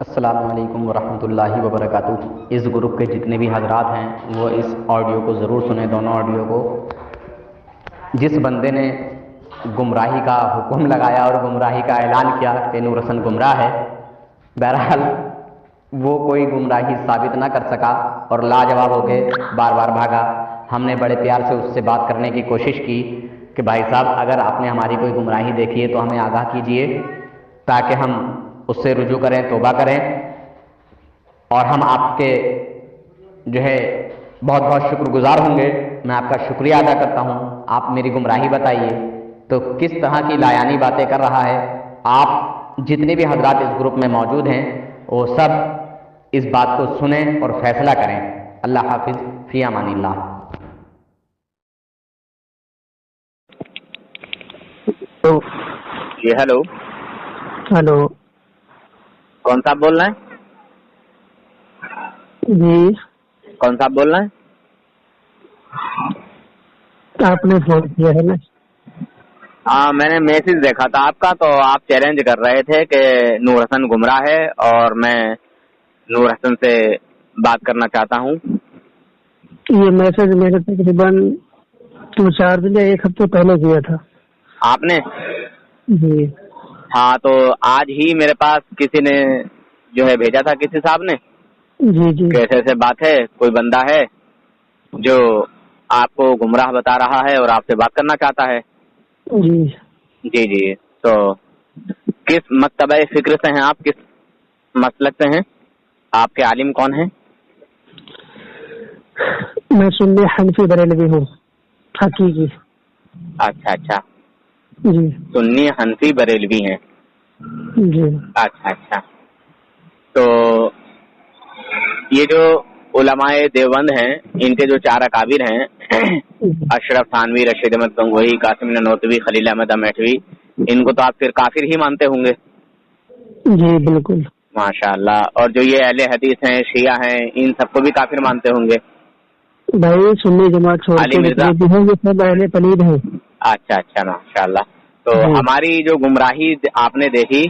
السلام علیکم ورحمۃ اللہ وبرکاتہ۔ اس گروپ کے جتنے بھی حضرات ہیں وہ اس آڈیو کو ضرور سنیں، دونوں آڈیو کو۔ جس بندے نے گمراہی کا حکم لگایا اور گمراہی کا اعلان کیا کہ نور حسن گمراہ ہے، بہرحال وہ کوئی گمراہی ثابت نہ کر سکا اور لاجواب ہو کے بار بار بھاگا۔ ہم نے بڑے پیار سے اس سے بات کرنے کی کوشش کی کہ بھائی صاحب اگر آپ نے ہماری کوئی گمراہی دیکھی ہے تو ہمیں آگاہ کیجئے تاکہ ہم اس سے رجوع کریں، توبہ کریں، اور ہم آپ کے جو ہے بہت بہت شکر گزار ہوں گے۔ میں آپ کا شکریہ ادا کرتا ہوں۔ آپ میری گمراہی بتائیے۔ تو کس طرح کی لایانی باتیں کر رہا ہے۔ آپ جتنے بھی حضرات اس گروپ میں موجود ہیں وہ سب اس بات کو سنیں اور فیصلہ کریں۔ اللہ حافظ، فی امان اللہ۔ جی ہیلو ہلو، کون صاحب بول رہے ہیں؟ جی کون صاحب بول رہے ہیں؟ آپ نے فون کیا ہے نا؟ ہاں، میں نے میسج دیکھا تھا آپ کا، تو آپ چیلنج کر رہے تھے کہ نور حسن گمراہ ہے اور میں نور حسن سے بات کرنا چاہتا ہوں۔ یہ میسج میرے تقریباً 2-4 دن یا 1 ہفتے پہلے کیا تھا آپ نے؟ جی ہاں، تو آج ہی میرے پاس کسی نے جو ہے بھیجا تھا، کسی صاحب نے، جی جی کیسے ایسے بات ہے، کوئی بندہ ہے جو آپ کو گمراہ بتا رہا ہے اور آپ سے بات کرنا چاہتا ہے۔ جی جی جی، تو کس مکتبہ فکر سے ہیں آپ، کس مسلک سے ہیں، آپ کے عالم کون ہیں؟ میں سنی حنفی بریلوی ہوں، حقیقی۔ اچھا اچھا، جی سنی حنفی بریلوی ہیں۔ جی اچھا اچھا، تو یہ جو علماء دیوبند ہیں، ان کے جو 4 اکابر ہیں، اشرف تھانوی، رشید احمد گنگوہی، قاسم نانوتوی، خلیل احمد امیٹھوی، ان کو تو آپ پھر کافر ہی مانتے ہوں گے؟ جی بالکل۔ ماشاء اللہ۔ اور جو یہ اہل حدیث ہیں، شیعہ ہیں، ان سب کو بھی کافر مانتے ہوں گے؟ بھائی سنی جماعت چھوڑ علی کے مرزا؟ جتنے بھی ہیں یہ سب اہل پلید ہیں۔ اچھا اچھا، ماشاء اللہ۔ تو جی ہماری جو گمراہی آپ نے دیکھی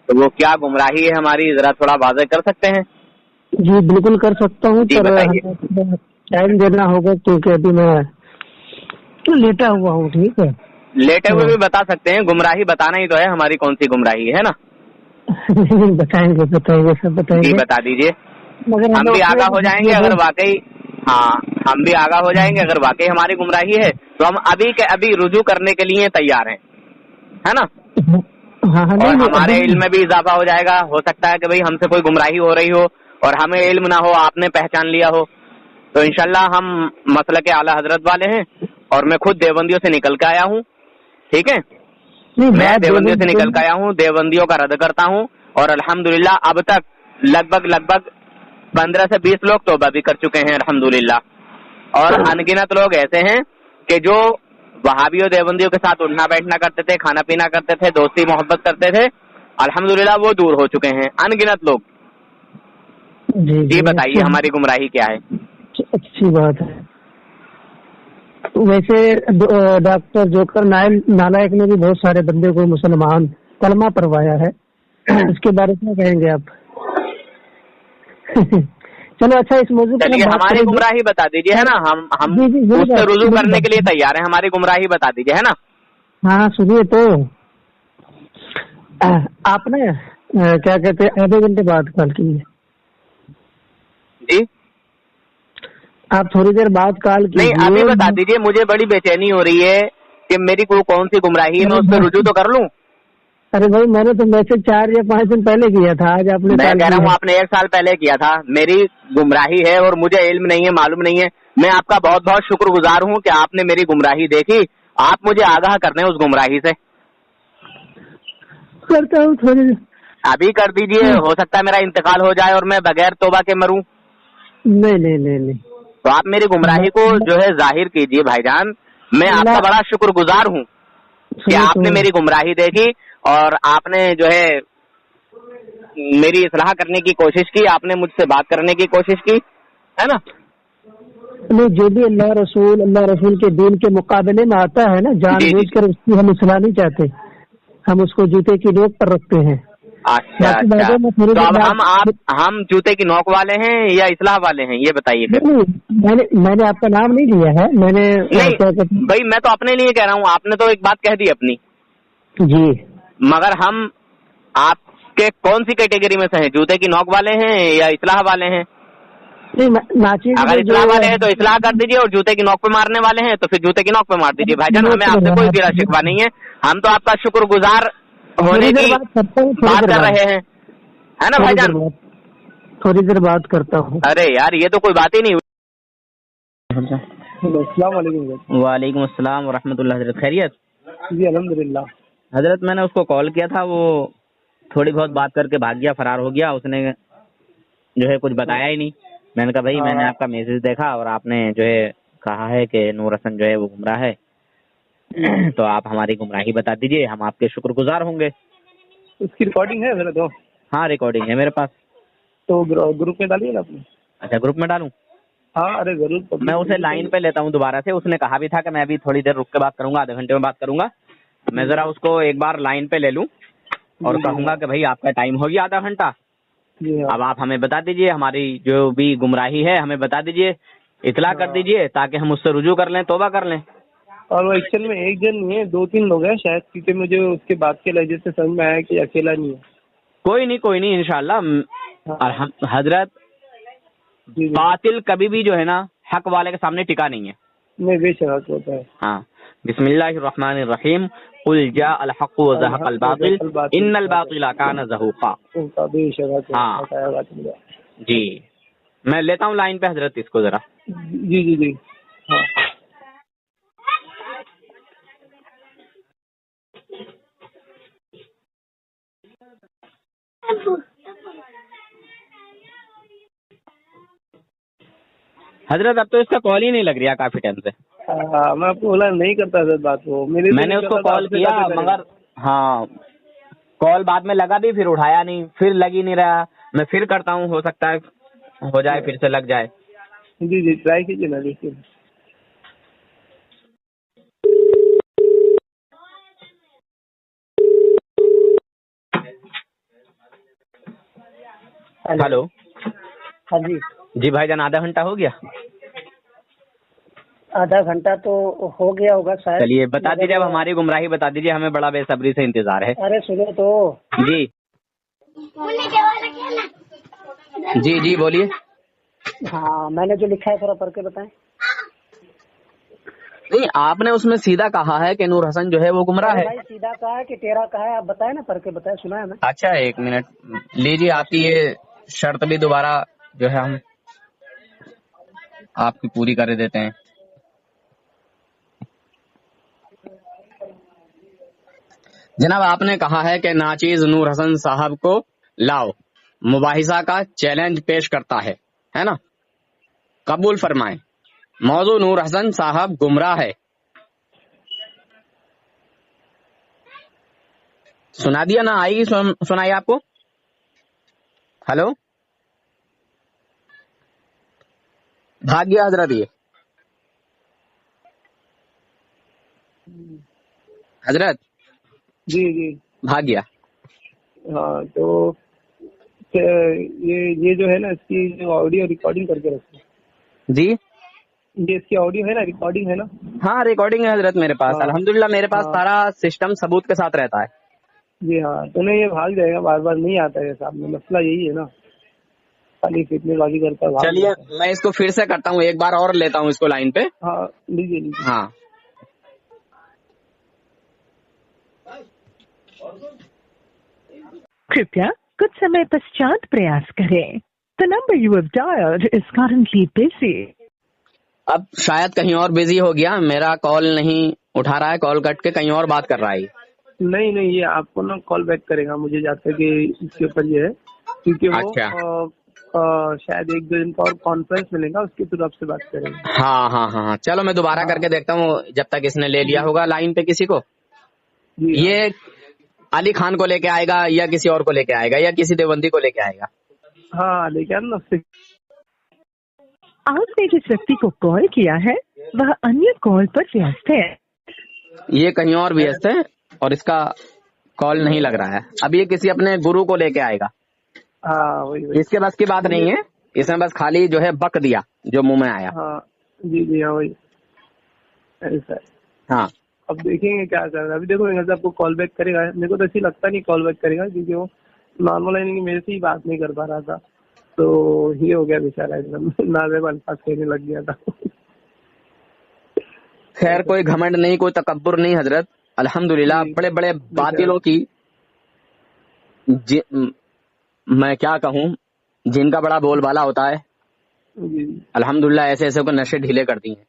تو وہ کیا گمراہی ہے ہماری، ذرا تھوڑا واضح کر سکتے ہیں؟ جی بالکل کر سکتا ہوں، جی پر بتائیے۔ ٹائم دینا ہوگا کیونکہ ابھی میں لیٹا ہوا ہوں۔ ٹھیک ہے، لیٹے ہوئے بھی بتا سکتے ہیں، گمراہی بتانا ہی تو ہے ہماری کون سی گمراہی ہے نا؟ بتائیں گے سب بتائیں جی گے، بتا دیجئے، مگر ہم بھی آگاہ ہو جائیں گے اگر واقعی، ہاں ہم بھی آگاہ ہو جائیں گے اگر واقعی ہماری گمراہی ہے تو ہم ابھی کے ابھی رجوع کرنے کے لیے تیار ہیں، ہے نا؟ ہاں اور ہمارے علم میں بھی اضافہ ہو جائے گا۔ ہو سکتا ہے کہ بھئی ہم سے کوئی گمراہی ہو رہی ہو اور ہمیں علم نہ ہو، آپ نے پہچان لیا ہو، تو انشاءاللہ ہم مسلک اعلی حضرت والے ہیں، اور میں خود دیوبندیوں سے نکل کے آیا ہوں، ٹھیک ہے؟ میں دیوبندیوں سے نکل کے آیا ہوں، دیوبندیوں کا رد کرتا ہوں، اور الحمدللہ اب تک لگ بھگ 15 سے 20 لوگ توبہ بھی کر چکے ہیں الحمدللہ، اور انگنت لوگ ایسے ہیں کہ جو وہابیوں دیوبندیوں کے ساتھ اٹھنا بیٹھنا کرتے تھے، کھانا پینا کرتے تھے، دوستی محبت کرتے تھے، الحمدللہ وہ دور ہو چکے ہیں، انگنت لوگ۔ جی بتائیے ہماری گمراہی کیا ہے؟ اچھی بات ہے۔ ویسے ڈاکٹر جوکر نالائک نے بھی بہت سارے بندے کو مسلمان کلمہ پروایا ہے، اس کے بارے میں کہیں گے آپ؟ چلو اچھا، اس موضوع پر چلیے ہماری گمراہی بتا دیجیے، ہے نا؟ ہم اس سے رجوع کرنے کے لیے تیار ہیں، ہماری گمراہی بتا دیجیے، ہے نا؟ ہاں سنیے، تو آپ نے کیا کہتے ہیں آدھے گھنٹے بعد کال کی ہے؟ جی آپ تھوڑی دیر بعد کال کیجیے۔ نہیں، ابھی بتا دیجیے، مجھے بڑی بے چینی ہو رہی ہے کہ میری کون سی گمراہی ہے، میں اس سے رجوع تو کر لوں۔ ارے بھائی میں نے تو میسج 4 یا 5 دن پہلے کیا تھا، آج آپ نے میں کال کہہ رہا کی ہوں ہے۔ آپ نے 1 سال پہلے کیا تھا، میری گمراہی ہے اور مجھے علم نہیں ہے، معلوم نہیں ہے، میں آپ کا بہت بہت شکر گزار ہوں کہ آپ نے میری گمراہی دیکھی، آپ مجھے آگاہ کر دیں اس گمراہی سے۔ کرتا ہوں تھوڑی دیر۔ ابھی کر دیجئے، ہو سکتا ہے میرا انتقال ہو جائے اور میں بغیر توبہ کے مروں۔ نہیں، تو آپ میری گمراہی کو جو ہے ظاہر کیجئے بھائی جان، میں آپ کا بڑا شکر گزار ہوں کہ آپ نے میری گمراہی دیکھی اور آپ نے جو ہے میری اصلاح کرنے کی کوشش کی، آپ نے مجھ سے بات کرنے کی کوشش کی، ہے نا؟ نہیں، جو بھی اللہ رسول کے دین کے مقابلے میں آتا ہے نا، جان بوجھ کر اس کی ہم اصلاح نہیں چاہتے، ہم اس کو جوتے کی نوک پر رکھتے ہیں۔ अच्छा बाकी अच्छा, बातों में थोड़ी तो देर अब बाद हम जूते की नोक वाले हैं या इस्लाह वाले हैं, ये बताइए फिर। नहीं, मैंने आपका नाम नहीं लिया है, मैंने नहीं क्या कहते हैं भाई, मैं तो अपने लिए कह रहा हूँ, आपने तो एक बात कह दी अपनी, जी। मगर हम आपके कौन सी कैटेगरी में से हैं, जूते की नोक वाले हैं या इस्लाह वाले हैं? नहीं, नाचिज अगर में जो इस्लाह वाले हैं तो इस्लाह कर दीजिए, और जूते की नोक पे मारने वाले हैं तो फिर जूते की नोक पे मार दीजिए। भाईजान, हमें आपसे कोई गिला शिकवा नहीं है, हम तो आपका शुक्रगुजार होने की बात करता हूँ, बात कर रहे हैं, है ना भाईजान? थोड़ी देर बात करता हूँ। अरे यार, ये तो कोई बात ही नहीं हुई। अस्सलाम वालेकुम। वालेकुम अस्सलाम व रहमतुल्लाह। हजरत खैरियत? जी अल्हम्दुलिल्लाह। हजरत मैंने उसको कॉल किया था, वो थोड़ी बहुत बात करके भाग गया, फरार हो गया। उसने जो है कुछ बताया ही नहीं। मैंने कहा भाई मैंने आपका मैसेज देखा और आपने जो है कहा है कि नूर हसन जो है वो गुमराह है, तो आप हमारी गुमराही बता दीजिए, हम आपके शुक्रगुजार होंगे। उसकी रिकॉर्डिंग है मेरा? तो हाँ, रिकॉर्डिंग है मेरे पास। तो ग्रुप में डालिए ना आपने। अच्छा, ग्रुप में डालूं? हाँ, अरे जरूर। मैं उसे लाइन पे लेता हूँ दोबारा से। उसने कहा भी था कि मैं अभी थोड़ी देर रुक के बात करूंगा, आधे घंटे में बात करूंगा। मैं जरा उसको एक बार लाइन पे ले लूं और कहूंगा कि भाई आपका टाइम हो गया आधा घंटा, अब आप हमें बता दीजिए, हमारी जो भी गुमराही है हमें बता दीजिए, इतला कर दीजिए, ताकि हम उससे रुजू कर लें, तौबा कर लें। और वो एक्चुअल में एक जन नहीं है, 2-3 लोग हैं शायद, क्योंकि मुझे उसके बात के लहजे से समझ में आया कि अकेला नहीं है। कोई नहीं इंशाल्लाह। और हजरत, बातिल कभी भी जो है ना हक वाले के सामने टिका नहीं है। नहीं, बेशक होता है। हाँ, बिस्मिल्लाहिर्रहमानिर्रहीम, कुल जा अल हक़ व ज़हक़ल बातिल इन्नल बातिला कान ज़हूक़ा। हाँ जी, मैं लेता हूँ लाइन पे हजरत इसको जरा। जी। हाँ। हजरत अब तो इसका कॉल ही नहीं लग रहा काफी टाइम से। मैं आपको बोला नहीं करता सर बात, वो मैंने उसको कॉल किया, मगर हाँ कॉल बाद में लगा भी, फिर उठाया नहीं, फिर लग ही नहीं रहा। मैं फिर करता हूँ, हो सकता है हो जाए, फिर से लग जाए। जी ट्राई कीजिए ना, देखिए। हेलो। हाँ जी। जी भाईजान, आधा घंटा हो गया? आधा घंटा तो हो गया होगा शायद। चलिए बता दीजिए, अब हमारी गुमराही बता दीजिए, हमें बड़ा बेसब्री से इंतजार है। अरे सुनो तो। जी बोलिए। हाँ, मैंने जो लिखा है थोड़ा पढ़ के बताएं। नहीं, आपने उसमें सीधा कहा है कि नूर हसन जो है वो गुमराह है। भाई सीधा कहा है कि टेढ़ा कहा है, आप बताए ना, पढ़ के बताए, सुना है मैं। अच्छा, एक मिनट लीजिए, आपकी ये शर्त भी दोबारा जो है हम आपकी पूरी कर देते हैं। जनाब, आपने कहा है कि नाचीज नूर हसन साहब को लाओ, मुबाहिसा का चैलेंज पेश करता है ना? कबूल फरमाएं। मौजू नूर हसन साहब गुमराह है। सुना दिया ना? आएगी सुनाई आपको? हेलो, भाग गया हजरत ये। हजरत जी भाग गया। हाँ, तो ये जो है ना, इसकी जो ऑडियो रिकॉर्डिंग करके रखो। जी, ये इसकी ऑडियो है ना, रिकॉर्डिंग है ना? हाँ रिकॉर्डिंग है हजरत मेरे पास। अल्हम्दुलिल्लाह मेरे पास सारा सिस्टम सबूत के साथ रहता है। जी हाँ, तो नहीं, ये भाग जाएगा, बार बार नहीं आता है सामने, मसला यही है ना, खाली फितनेबाजी करता है। चलिए मैं इसको फिर से करता हूँ, एक बार और लेता हूँ इसको लाइन पे। हाँ, लीजिए। हाँ, कृपया कुछ समय पश्चात प्रयास करें। The number you have dialed is currently busy. अब शायद कहीं और बिजी हो गया, मेरा कॉल नहीं उठा रहा है, कॉल कट के कहीं और बात कर रहा है। नहीं, ये आपको ना कॉल बैक करेगा, मुझे जाता है कि इसके ऊपर ये है, क्योंकि वो अच्छा। शायद 1-2 दिन का और कॉन्फ्रेंस मिलेगा, उसके थ्रू आपसे बात करेंगे। हाँ, चलो मैं दोबारा करके देखता हूँ, जब तक इसने ले लिया होगा लाइन पे किसी को। ये अली खान को लेके आएगा या किसी और को लेके आएगा या किसी देवबंदी को लेके आएगा? हाँ, लेके आना उससे। आपने जिस व्यक्ति को कॉल किया है वह अन्य कॉल पर व्यस्त है। ये कहीं और व्यस्त है और इसका کال نہیں لگ رہا ہے. اب یہ کسی اپنے گرو کو لے کے آئے گا. ہاں وہی اس کے بس کی بات نہیں ہے. اس نے بس خالی جو ہے بک دیا جو منہ میں آیا. ہاں جی ہاں وہی ایسا ہے. ہاں اب دیکھیں گے کیا کر رہا ہے. ابھی دیکھو میرے سے آپ کو کال بیک کرے گا. میرے کو تو ایسی لگتا نہیں کال بیک کرے گا, کیونکہ وہ نارمل ہے, میرے سے ہی بات نہیں کر پا رہا تھا, تو یہ ہو گیا بیچارہ ایک دم نازیب الفاظ کہنے لگ گیا تھا. خیر کوئی گھمنڈ نہیں, کوئی تکبر نہیں حضرت. الحمدللہ بڑے بڑے باطلوں کی میں کیا کہوں, جن کا بڑا بول بالا ہوتا ہے, الحمدللہ ایسے ایسے کو نشے ڈھیلے کر دی ہیں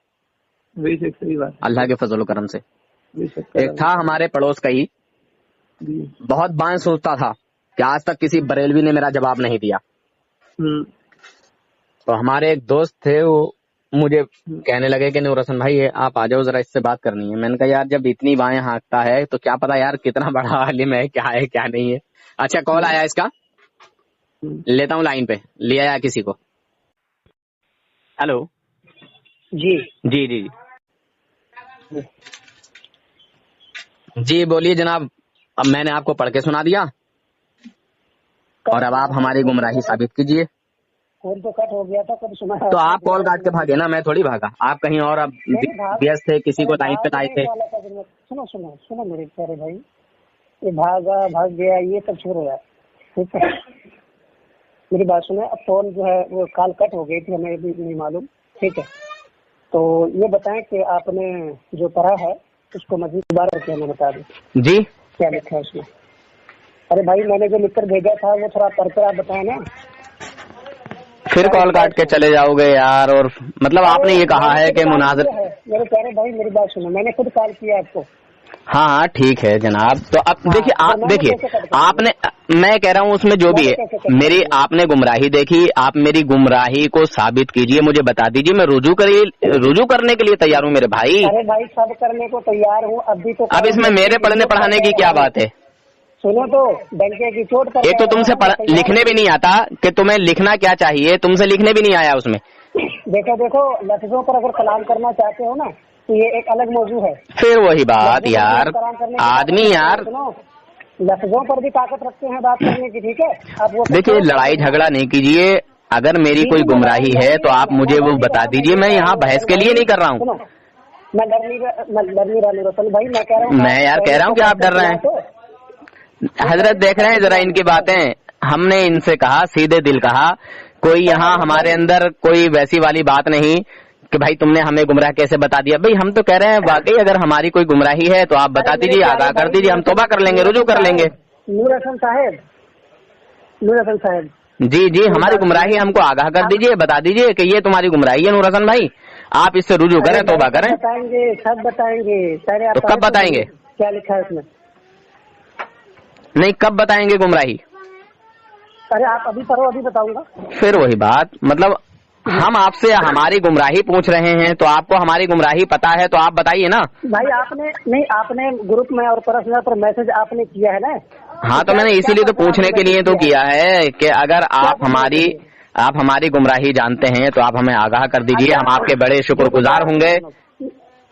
بے شک صحیح بات, اللہ کے فضل و کرم سے. بے شک. ایک تھا ہمارے پڑوس کا ہی, بہت بائیں سوچتا تھا کہ آج تک کسی بریلوی نے میرا جواب نہیں دیا. تو ہمارے ایک دوست تھے, وہ مجھے کہنے لگے کہ نور حسن بھائی آپ آ جاؤ, ذرا اس سے بات کرنی ہے. میں نے کہا یار جب اتنی بائیں ہانکتا ہے تو کیا پتا یار کتنا بڑا عالم ہے کیا نہیں ہے. اچھا کال آیا اس کا, لیتا ہوں لائن پہ. لے آیا کسی کو. ہلو جی جی جی جی بولیے جناب. اب میں نے آپ کو پڑھ کے سنا دیا, اور اب آپ ہماری گمراہی ثابت کیجیے. فون تو کٹ ہو گیا تھا, کب سنا. تو آپ کال کاٹ کے بھاگے نا, میں تھوڑی بھاگا. آپ کہیں اور اب ویست تھے, کسی کو لائن پہ آئے تھے. سنو میرے پیارے بھائی, یہ بھاگ گیا یہ سب چھوڑو یار, ٹھیک ہے. میری بات سنیں, اب فون جو ہے وہ کال کٹ ہو گئی تھی, ہمیں بھی نہیں معلوم, ٹھیک ہے. تو یہ بتائیں کہ آپ نے جو پڑھا ہے اس کو مزید دوبارہ کیا, میں بتا دوں جی کیا لکھا ہے اس میں. ارے بھائی میں نے جو لکھ کر بھیجا تھا وہ تھوڑا پڑھ کر آپ بتائیں نا. پھر کال کاٹ کے چلے جاؤ گے یار. اور مطلب آپ نے یہ کہا ہے کہ مناظر, میرے پیارے بھائی میری بات سنو, میں نے خود کال کیا آپ کو. ہاں ٹھیک ہے جناب. تو اب دیکھیے آپ نے, میں کہہ رہا ہوں اس میں جو بھی ہے میری, آپ نے گمراہی دیکھی, آپ میری گمراہی کو ثابت کیجئے, مجھے بتا دیجئے, میں رجوع کرنے کے لیے تیار ہوں میرے بھائی. ارے بھائی سب کرنے کو تیار ہوں. اب اس میں میرے پڑھنے پڑھانے کی کیا بات ہے. سنو تو ڈنکے کی چوٹ پر, ایک تو تم سے لکھنے بھی نہیں آتا کہ تمہیں لکھنا کیا چاہیے, تم سے لکھنے بھی نہیں آیا اس میں. دیکھو لفظوں پر اگر کلام کرنا چاہتے ہو نا تو یہ ایک الگ موضوع ہے. پھر وہی بات یار, آدمی یار لفظوں پر بھی طاقت رکھتے ہیں بات کرنے کی, ٹھیک ہے. آپ وہ دیکھیے لڑائی جھگڑا نہیں کیجیے. اگر میری کوئی گمراہی ہے تو آپ مجھے وہ بتا دیجیے, میں یہاں بحث کے لیے نہیں کر رہا ہوں. میں ڈر نہیں رہا رسول بھائی, میں کہہ رہا ہوں, میں یار کہہ رہا ہوں کہ آپ ڈر رہے ہیں. حضرت دیکھ رہے ہیں ذرا ان کی باتیں, ہم نے ان سے کہا سیدھے دل کہا, کوئی یہاں ہمارے اندر کوئی ویسی والی بات نہیں کہ بھائی تم نے ہمیں گمراہ کیسے بتا دیا. بھائی ہم تو کہہ رہے ہیں واقعی اگر ہماری کوئی گمراہی ہے تو آپ بتا دیجیے, آگاہ کر دیجیے, ہم توبہ کر لیں گے, رجوع کر لیں گے. نور حسن صاحب جی ہماری گمراہی ہم کو آگاہ کر دیجیے, بتا دیجیے کہ یہ تمہاری گمراہی ہے نور حسن بھائی, آپ اس سے رجوع کریں, توبہ کریں. بتائیں گے, سب بتائیں گے. تو کب بتائیں گے, کیا لکھا ہے اس میں؟ نہیں کب بتائیں گے گمراہی؟ ارے آپ ابھی پڑھو, ابھی بتاؤں گا. پھر وہی بات, مطلب ہم آپ سے ہماری گمراہی پوچھ رہے ہیں تو آپ کو ہماری گمراہی پتا ہے تو آپ بتائیے نا. بھائی آپ نے گروپ میں اور پرسنل پر میسج آپ نے کیا ہے نا. ہاں تو میں نے اسی لیے تو پوچھنے کے لیے تو کیا ہے کہ اگر آپ ہماری گمراہی جانتے ہیں تو آپ ہمیں آگاہ کر دیجیے, ہم آپ کے بڑے شکر گزار ہوں گے,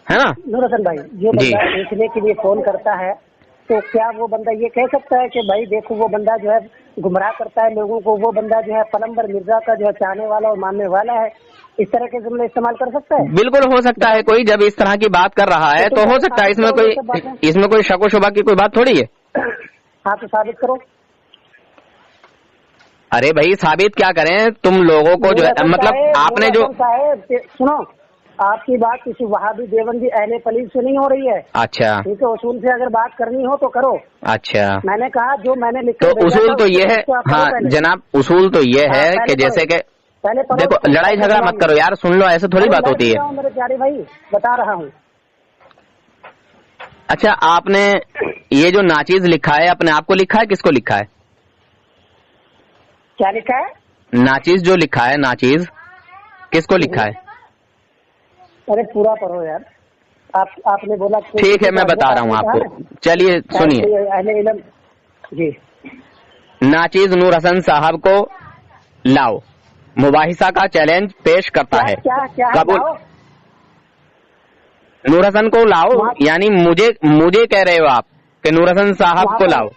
ہے نا. نور حسن بھائی جو بندہ پوچھنے کے لیے فون کرتا ہے تو کیا وہ بندہ یہ کہہ سکتا ہے کہ بھائی دیکھو وہ بندہ جو ہے گمراہ کرتا ہے لوگوں کو, وہ بندہ جو ہے پلمبر مرزا کا جو ہے چاہنے والا اور ماننے والا ہے, اس طرح کے جملے استعمال کر سکتا ہے؟ بالکل ہو سکتا ہے, کوئی جب اس طرح کی بات کر رہا ہے تو ہو سکتا ہے, اس میں کوئی شک و شبہ کی کوئی بات تھوڑی ہے. ہاں تو ثابت کرو. ارے بھائی ثابت کیا کریں, تم لوگوں کو جو ہے مطلب آپ نے جو سنو, آپ کی بات کسی وہابی دیوبندی اہل پلیس سے نہیں ہو رہی ہے. اچھا ٹھیک ہے, اصول سے اگر بات کرنی ہو تو کرو. اچھا میں نے کہا جو میں نے لکھا تو اصول تو یہ ہے, ہاں جناب اصول تو یہ ہے کہ جیسے کہ دیکھو لڑائی جھگڑا مت کرو یار, سن لو, ایسے تھوڑی بات ہوتی ہے. میرے پیارے بھائی بتا رہا ہوں. اچھا آپ نے یہ جو ناچیز لکھا ہے اپنے آپ کو لکھا ہے, کس کو لکھا ہے؟ کیا لکھا ہے؟ ناچیز جو لکھا ہے, ناچیز کس کو لکھا ہے؟ ارے پورا پڑھو یار, آپ نے بولا. ٹھیک ہے میں بتا رہا ہوں آپ کو, چلیے سنیے. اہل علم جی. ناچیز نور حسن صاحب کو لاؤ, مباحثہ کا چیلنج پیش کرتا ہے. قبول. نور حسن کو لاؤ یعنی مجھے کہہ رہے ہو آپ कि नूर हसन साहब को लाओ।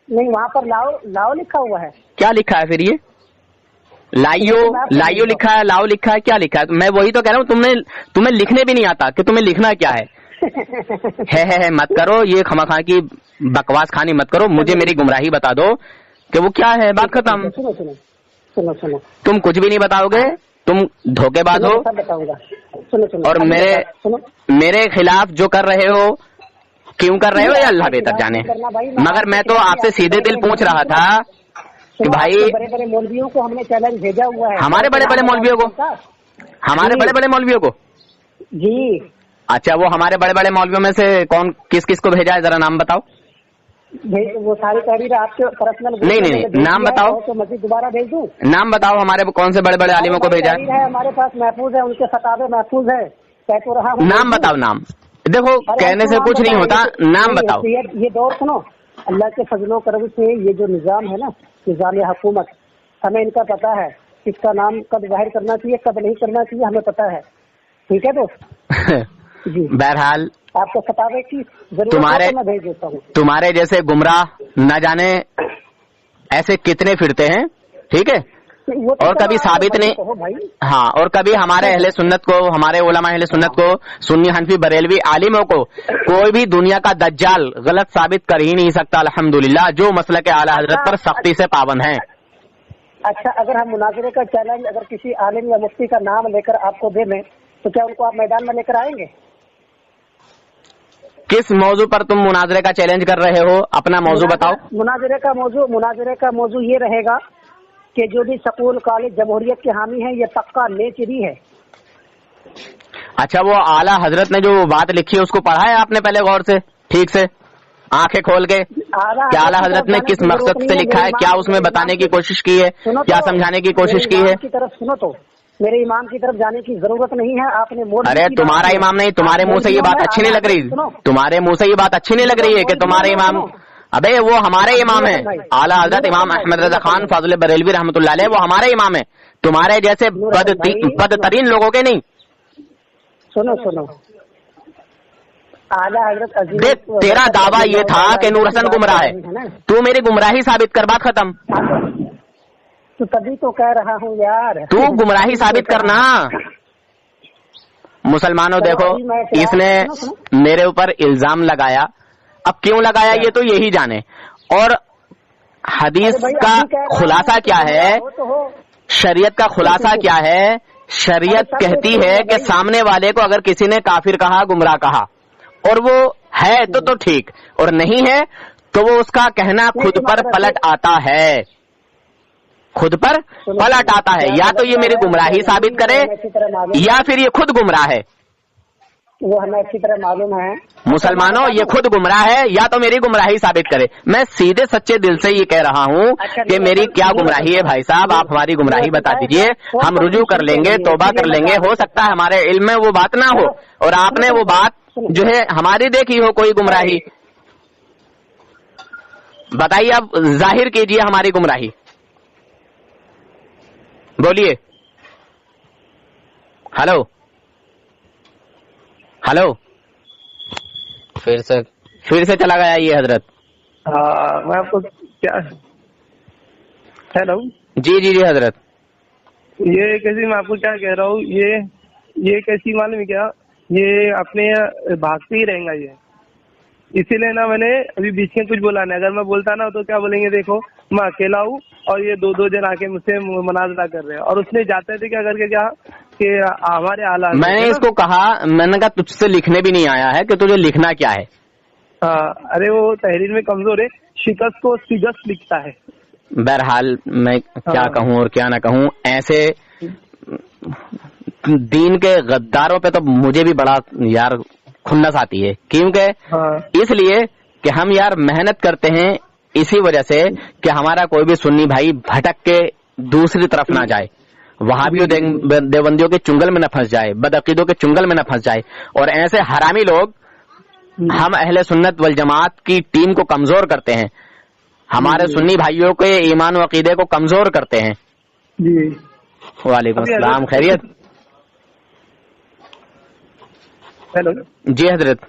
नहीं, वहाँ पर लाओ लिखा हुआ है। क्या लिखा है फिर ये? लाइयो लिखा है, लाओ लिखा है, क्या लिखा है? मैं वही तो कह रहा हूँ, तुम्हें लिखने भी नहीं आता कि तुम्हें लिखना क्या है। है मत करो ये खमाखा की बकवास खानी मत करो, मुझे मेरी गुमराही बता दो कि वो क्या है, बात खत्म। सुनो, तुम कुछ भी नहीं बताओगे, तुम धोखेबाज हो। सुनो, और मेरे खिलाफ जो कर रहे हो, क्यों कर रहे हो, या अल्लाह बेहतर जाने। मगर मैं तो आपसे सीधे दिल पूछ रहा था कि भाई, बड़े बड़े मौलवियों को हमने चैलेंज भेजा हुआ है। हमारे बड़े बड़े मौलवियों को जी। अच्छा, वो हमारे बड़े बड़े मौलवियों में से कौन किस किस को भेजा है, जरा नाम बताओ। वो सारी तहरीर आपके पर्सनल नहीं, नाम बताओ। तो मजीद दोबारा भेज दूं? नाम बताओ, हमारे कौन से बड़े बड़े आलिमों को भेजा है? हमारे पास महफूज है, उनके फतावे महफूज है, कह तो रहा हूँ। नाम बताओ, नाम। देखो, कहने से कुछ नहीं होता, नाम बताओ। ये दौर सुनो, अल्लाह के फजलो करम से ये जो निजाम है ना, निजाम हुकूमत, हमें इनका पता है, इसका नाम कब जाहिर करना चाहिए, कब नहीं करना चाहिए, हमें पता है। ठीक है दोस्त जी। बहरहाल आपको फतावे की जरूरत है तो मैं भेज देता हूँ। तुम्हारे जैसे गुमराह न जाने ऐसे कितने फिरते हैं, ठीक है, और कभी साबित नहीं। हाँ, और कभी हमारे अहले सुन्नत को, हमारे उलमा अहले सुन्नत को, सुन्नी हनफी बरेलवी आलिमों को कोई भी दुनिया का दज्जाल गलत साबित कर ही नहीं सकता, अल्हम्दुलिल्लाह, जो मसलक के आला हजरत पर सख्ती से पाबंद हैं। अच्छा, अगर हम मुनाजरे का चैलेंज अगर किसी आलिम या मुफ्ती का नाम लेकर आपको दे दें तो क्या उनको आप मैदान में लेकर आएंगे? किस मौजू पर तुम मुनाजरे का चैलेंज कर रहे हो, अपना मौजू बताओ। मुनाजरे का मौजू ये रहेगा कि जो भी स्कूल कॉलेज जमहूरियत के हामी है, ये पक्का नेचरी है। अच्छा, वो आला हजरत ने जो बात लिखी है उसको पढ़ा है आपने पहले गौर से, ठीक से आंखें खोल के? क्या आला हजरत ने किस मकसद से लिखा है, क्या उसमें बताने की कोशिश की है, क्या समझाने की कोशिश की है? सुनो तो, मेरे इमाम की तरफ जाने की जरूरत नहीं है। आपने अरे तुम्हारा इमाम नहीं, तुम्हारे मुंह से ये बात अच्छी नहीं लग रही, तुम्हारे मुंह से ये बात अच्छी नहीं लग रही है कि तुम्हारे इमाम। अबे वो हमारे इमाम है, आला हजरत इमाम अहमद रजा खान फाजुल बरेलवी रहमतुल्लाह अलैह, वो हमारे इमाम है, तुम्हारे जैसे बदतरीन लोगों के नहीं। सुनो, आला हजरत देख, तेरा दावा ये था कि नूर हसन गुमराह है, तू मेरी गुमराही साबित कर, बात खत्म। तो तभी तो कह रहा हूँ यार, तू गुमराही साबित करना। मुसलमानों देखो, इसने मेरे ऊपर इल्जाम लगाया, अब क्यों लगाया ये तो यही जाने। और हदीस का खुलासा क्या है, शरीयत का खुलासा क्या है? शरीयत कहती है कि सामने वाले को अगर किसी ने काफिर कहा, गुमराह कहा, और वो है तो ठीक, और नहीं है तो वो उसका कहना खुद पर पलट आता है, खुद पर पलट आता है। या तो ये मेरी गुमराही साबित करे या फिर ये खुद गुमराह है। वो हमें अच्छी तरह मालूम है। मुसलमानों, ये खुद गुमराह है या तो मेरी गुमराही साबित करे। मैं सीधे सच्चे दिल से ये कह रहा हूँ कि मेरी क्या गुमराही है भाई साहब, आप हमारी गुमराही बता दीजिए, हम रुजू कर लेंगे, तौबा कर लेंगे। हो सकता है हमारे इल्म में वो बात ना हो और आपने वो बात जो है हमारी देखी हो कोई गुमराही। बताइए, अब जाहिर कीजिए हमारी गुमराही, बोलिए। हेलो, फिर से चला गया ये हजरत। मैं आपको क्या, हेलो, जी हजरत, ये कैसी, मैं आपको क्या कह रहा हूँ, ये कैसी मालूम है क्या, ये अपने भागते ही रहेगा ये, इसीलिए ना मैंने अभी बीच में कुछ बोला नहीं। अगर मैं बोलता ना तो क्या बोलेंगे, देखो मैं अकेला हूँ और ये दो जन आके मुझसे मुनाजरा कर रहे हैं। और उसने जाते थे क्या करके, क्या कि हमारे आला, मैंने इसको कहा, मैंने कहा तुझसे लिखने भी नहीं आया है कि तुझे लिखना क्या है। अरे वो तहरीर में कमजोर है, शिकस्त को शिकस्त लिखता है। बहरहाल मैं क्या कहूँ और क्या ना कहूँ, ऐसे दीन के गद्दारों पे तो मुझे भी बड़ा यार खुन्नस आती है, क्योंकि इसलिए कि हम यार मेहनत करते हैं इसी वजह से कि हमारा कोई भी सुन्नी भाई भटक के दूसरी तरफ ना जाए, वहाबियों देवबंदियों के चुंगल में न फंस जाए, बदअकीदों के चुंगल में न फंस जाए। और ऐसे हरामी लोग हम अहले सुन्नत वल जमात की टीम को कमजोर करते हैं, हमारे सुन्नी भाइयों के ईमान व अकीदे को कमजोर करते हैं। वालेकुम अस्सलाम, खैरियत? हेलो जी हजरत।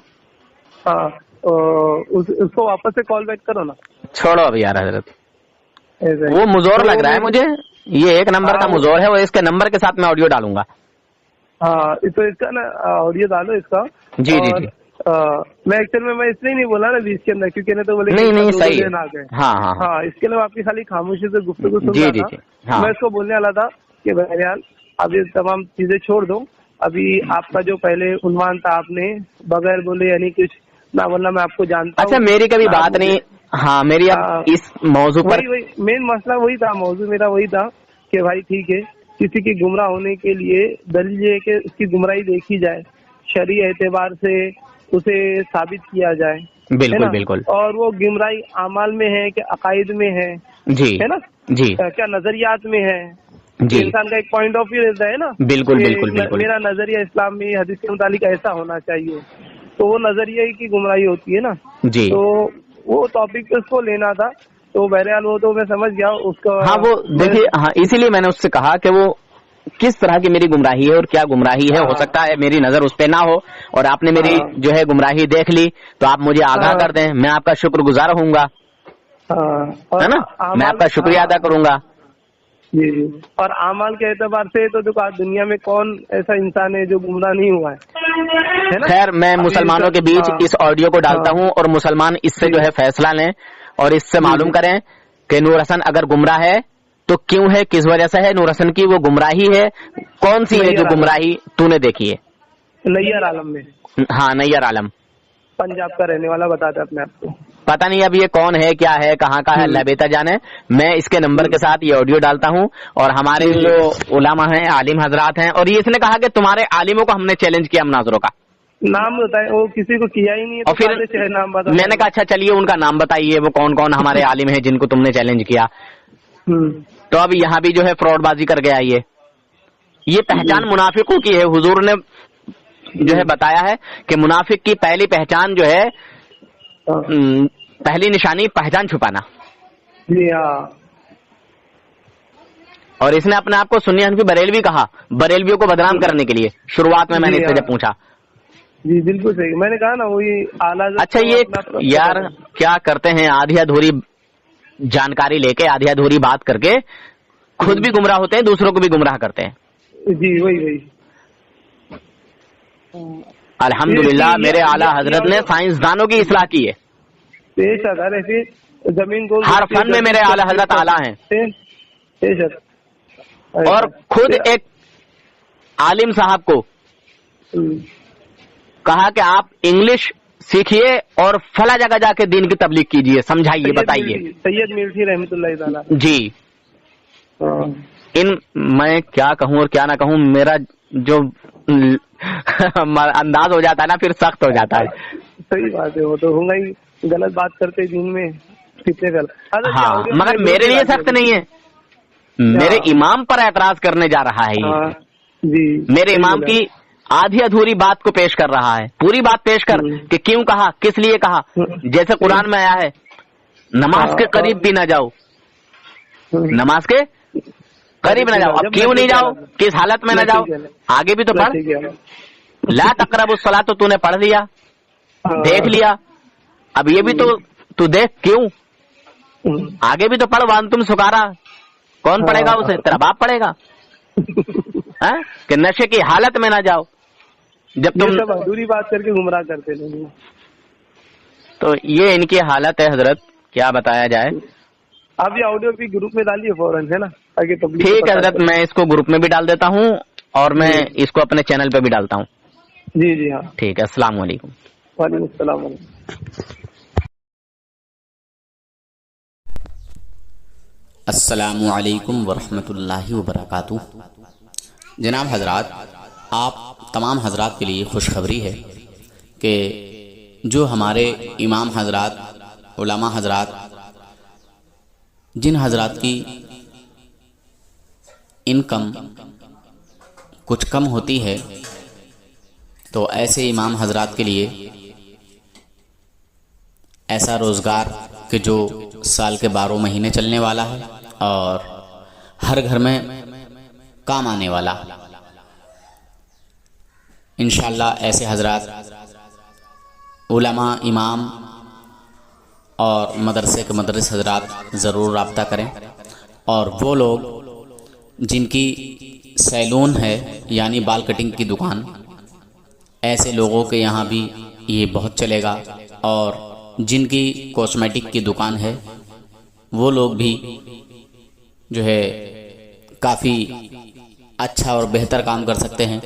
उसको वापस से कॉल बैक करो ना। छोड़ो अभी यार हजरत, ऐसा वो है। मुजोर तो लग रहा है मुझे, ये एक नंबर का हाँ, मुजोर है, वो इसके नंबर के साथ मैं ऑडियो डालूंगा। हाँ, तो इसका ना ऑडियो डालो इसका। जी जी और जी, मैं एक्चुअल में मैं इसलिए नहीं बोला ना बीच के अंदर, क्योंकि नहीं तो बोले नहीं नहीं सही है। दिन आ गए। हाँ हाँ हाँ, हाँ, इसके लिए आपकी खाली खामोशी से गुफ्तगू सुन जी रहा जी था। जी, हाँ मैं इसको बोलने वाला था कि बहरहाल अब ये तमाम चीजें छोड़ दो। अभी आपका जो पहले उन्वान था, आपने बगैर बोले यानी कुछ ना, वरना मैं आपको जानता हूँ। अच्छा मेरी कभी ना बात मुझे- नहीं, हाँ मेरी अब हाँ, इस मौजू पर, वही मेन मसला वही था, मौजू मेरा वही था कि भाई ठीक है, किसी की गुमराह होने के लिए दलील ये है कि उसकी गुमराही देखी जाए, शरई एतबार से उसे साबित किया जाए, है बिल्कुल ना। बिल्कुल, और वो गुमराही अमाल में है कि अकायद में जी है ना, जी क्या नजरियात में है। जी, इंसान का एक पॉइंट ऑफ व्यू रहता है ना, बिल्कुल कि बिल्कुल बिल्कुल, मेरा नजरिया इस्लाम में हदीस के मुतालिक ऐसा होना चाहिए, तो वो नजरिया की गुमराही होती है ना। जी तो वो टॉपिक उसको लेना था, तो बहरहाल वो तो मैं समझ गया उसका। हाँ वो देखिए, हाँ इसीलिए मैंने उससे कहा कि वो किस तरह की मेरी गुमराही है और क्या गुमराही है। हो सकता है मेरी नजर उस पे ना हो और आपने मेरी जो है गुमराही देख ली, तो आप मुझे आगाह कर दें, मैं आपका शुक्रगुजार होऊंगा, और है ना, मैं आपका शुक्रिया अदा करूंगा। जी जी। और अमाल के एतबार से तो देखो आज दुनिया में कौन ऐसा इंसान है जो गुमराह नहीं हुआ है ना। खैर मैं अभी मुसलमानों के बीच इस ऑडियो को डालता हूं और मुसलमान इससे जो है फैसला लें और इससे मालूम करें कि नूर हसन अगर गुमराह है तो क्यों है, किस वजह से है, नूर हसन की वो गुमराही है कौन सी है जो गुमराही तूने देखी है। नैयर आलम में, हाँ नैयर आलम, पंजाब का रहने वाला बताता है अपने आप को। पता नहीं अब ये कौन है, क्या है, कहाँ का है, अल्लाह बेहतर जाने। मैं इसके नंबर के साथ ये ऑडियो डालता हूँ और हमारे जो उलामा हैं, आलिम हजरात हैं, और ये इसने कहा कि तुम्हारे आलिमों को हमने चैलेंज किया मुनाजरों का, नाम बताए, वो किसी को किया ही नहीं है, और तो फिर कहाँ से नाम बता। मैंने कहा अच्छा चलिए उनका नाम बताइए, वो कौन कौन हमारे आलिम हैं जिनको तुमने चैलेंज किया। तो अब यहाँ भी जो है फ्रॉडबाजी कर गया ये पहचान मुनाफिकों की है। हुजूर ने जो है बताया है कि मुनाफिक की पहली पहचान जो है, पहली निशानी पहचान छुपाना। जी हाँ। और इसने अपने आप को सुन्नी हनफी बरेलवी कहा, बरेलवियों को बदनाम करने के लिए। शुरुआत में मैंने इससे जब पूछा, जी बिल्कुल सही, मैंने कहा ना वही आला। अच्छा ये यार क्या करते हैं, आधी अधूरी जानकारी लेके आधी अधूरी बात करके खुद भी गुमराह होते हैं, दूसरों को भी गुमराह करते हैं। जी वही अल्हम्दुलिल्लाह मेरे आला हजरत ने साइंसदानों की इस्लाह की है। ऐसे जमीन को हर फन में मेरे आला हजरत आला हैं। और खुद एक आलिम साहब को कहा कि आप इंग्लिश सीखिए और फला जगह जाके दीन की तबलीग कीजिए, समझाइए, बताइए। सैयद मिर्ची रहमतुल्लाह ताला जी। इन मैं क्या कहूँ और क्या ना कहूँ, मेरा जो अंदाज हो जाता है ना फिर सख्त हो जाता है। सही बात है, वो तो होगा ही, गलत बात करते दिन में कितने गलत। हाँ मगर मेरे लिए सख्त नहीं है, मेरे इमाम पर एतराज करने जा रहा है ये। जी मेरे इमाम की आधी अधूरी बात को पेश कर रहा है, पूरी बात पेश कर कि क्यों कहा, किस लिए कहा। जैसे कुरान में आया है नमाज के करीब भी ना जाओ, नमाज के करीब ना जाओ। अब क्यों नहीं जाओ, किस हालत में ना जाओ, आगे भी तो पढ़। ला तक़रबुस सलात तो तूने पढ़ लिया, देख लिया, अब ये भी तो तू देख क्यों, आगे भी तो पढ़। वान तुम सुकारा, कौन पढ़ेगा उसे, तेरा बाप पढ़ेगा। कि नशे की हालत में ना जाओ, जब तुम अधूरी बात करके गुमराह करते नहीं। तो ये इनकी हालत है हजरत, क्या बताया जाए। आप ये ऑडियो भी ग्रुप में डालिए फौरन, है ना, ताकि पब्लिक। ठीक है हजरत, मैं इसको ग्रुप में भी डाल देता हूँ और मैं इसको अपने चैनल पे भी डालता हूँ। जी जी हाँ, ठीक है, अस्सलाम वालेकुम। वालेकुम सलाम। अस्सलामु अलैकुम वरहमतुल्लाहि वबरकातुह। जनाब हजरात, आप तमाम हजरात के लिए खुशखबरी है कि जो हमारे इमाम हजरात, उलमा हजरात, जिन हजरात की इनकम कुछ कम होती है, तो ऐसे इमाम हजरात के लिए ऐसा रोज़गार कि जो साल के 12 महीने चलने वाला है और हर घर में काम आने वाला। इंशाअल्लाह ऐसे हजरात علماء، امام اور مدرسے کے مدرس حضرات ضرور رابطہ کریں، اور وہ لوگ جن کی سیلون ہے یعنی بال کٹنگ کی دکان، ایسے لوگوں کے یہاں بھی یہ بہت چلے گا، اور جن کی کاسمیٹک کی دکان ہے وہ لوگ بھی جو ہے کافی اچھا اور بہتر کام کر سکتے ہیں۔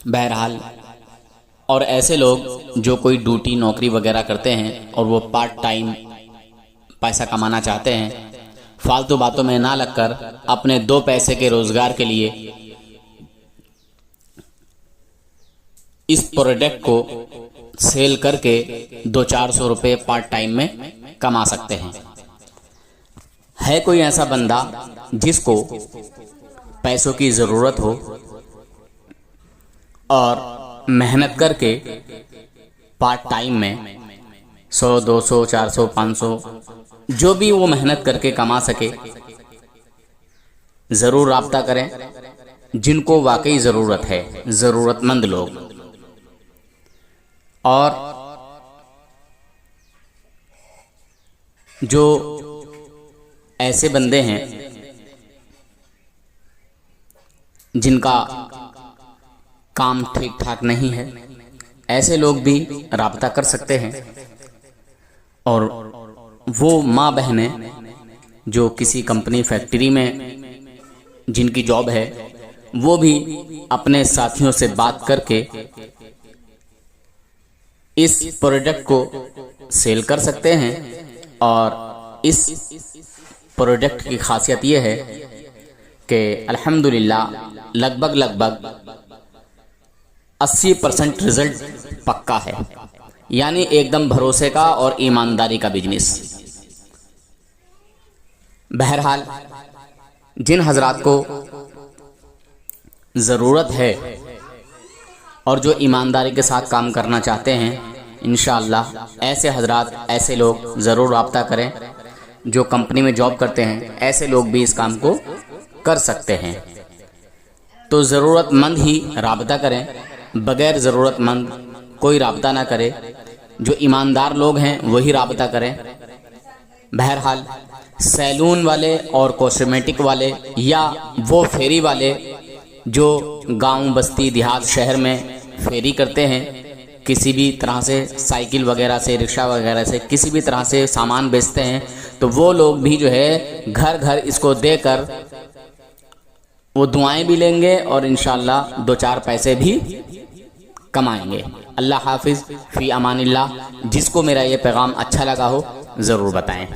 بہرحال، اور ایسے لوگ جو کوئی ڈیوٹی نوکری وغیرہ کرتے ہیں اور وہ پارٹ ٹائم پیسہ کمانا چاہتے ہیں، فالتو باتوں میں نہ لگ کر اپنے 2 پیسے کے روزگار کے لیے اس پروڈکٹ کو سیل کر کے 200-400 روپے پارٹ ٹائم میں کما سکتے ہیں۔ ہے کوئی ایسا بندہ جس کو پیسوں کی ضرورت ہو اور محنت کر کے پارٹ ٹائم میں 100، 200، 400، 500 جو بھی وہ محنت کر کے کما سکے، ضرور رابطہ کریں جن کو واقعی ضرورت ہے، ضرورت مند لوگ۔ اور جو ایسے بندے ہیں جن کا کام ٹھیک ٹھاک نہیں ہے، ایسے لوگ بھی رابطہ کر سکتے ہیں، اور وہ ماں بہنیں جو کسی کمپنی فیکٹری میں جن کی جاب ہے، وہ بھی اپنے ساتھیوں سے بات کر کے اس پروڈکٹ کو سیل کر سکتے ہیں۔ اور اس پروڈکٹ کی خاصیت یہ ہے کہ الحمدللہ لگ بھگ 80% رزلٹ پکا ہے، یعنی ایک دم بھروسے کا اور ایمانداری کا بزنس۔ بہرحال، جن حضرات کو ضرورت ہے اور جو ایمانداری کے ساتھ کام کرنا چاہتے ہیں، انشاءاللہ ایسے حضرات، ایسے لوگ ضرور رابطہ کریں۔ جو کمپنی میں جاب کرتے ہیں، ایسے لوگ بھی اس کام کو کر سکتے ہیں۔ تو ضرورت مند ہی رابطہ کریں، بغیر ضرورت مند کوئی رابطہ نہ کرے۔ جو ایماندار لوگ ہیں وہی رابطہ کریں۔ بہرحال، سیلون والے اور کاسمیٹک والے یا وہ فیری والے جو گاؤں، بستی، دیہات، شہر میں فیری کرتے ہیں، کسی بھی طرح سے سائیکل وغیرہ سے، رکشہ وغیرہ سے کسی بھی طرح سے سامان بیچتے ہیں، تو وہ لوگ بھی جو ہے گھر گھر اس کو دے کر وہ دعائیں بھی لیں گے اور انشاءاللہ 2-4 پیسے بھی کمائیں گے۔ اللہ حافظ، فی امان اللہ۔ جس کو میرا یہ پیغام اچھا لگا ہو ضرور بتائیں۔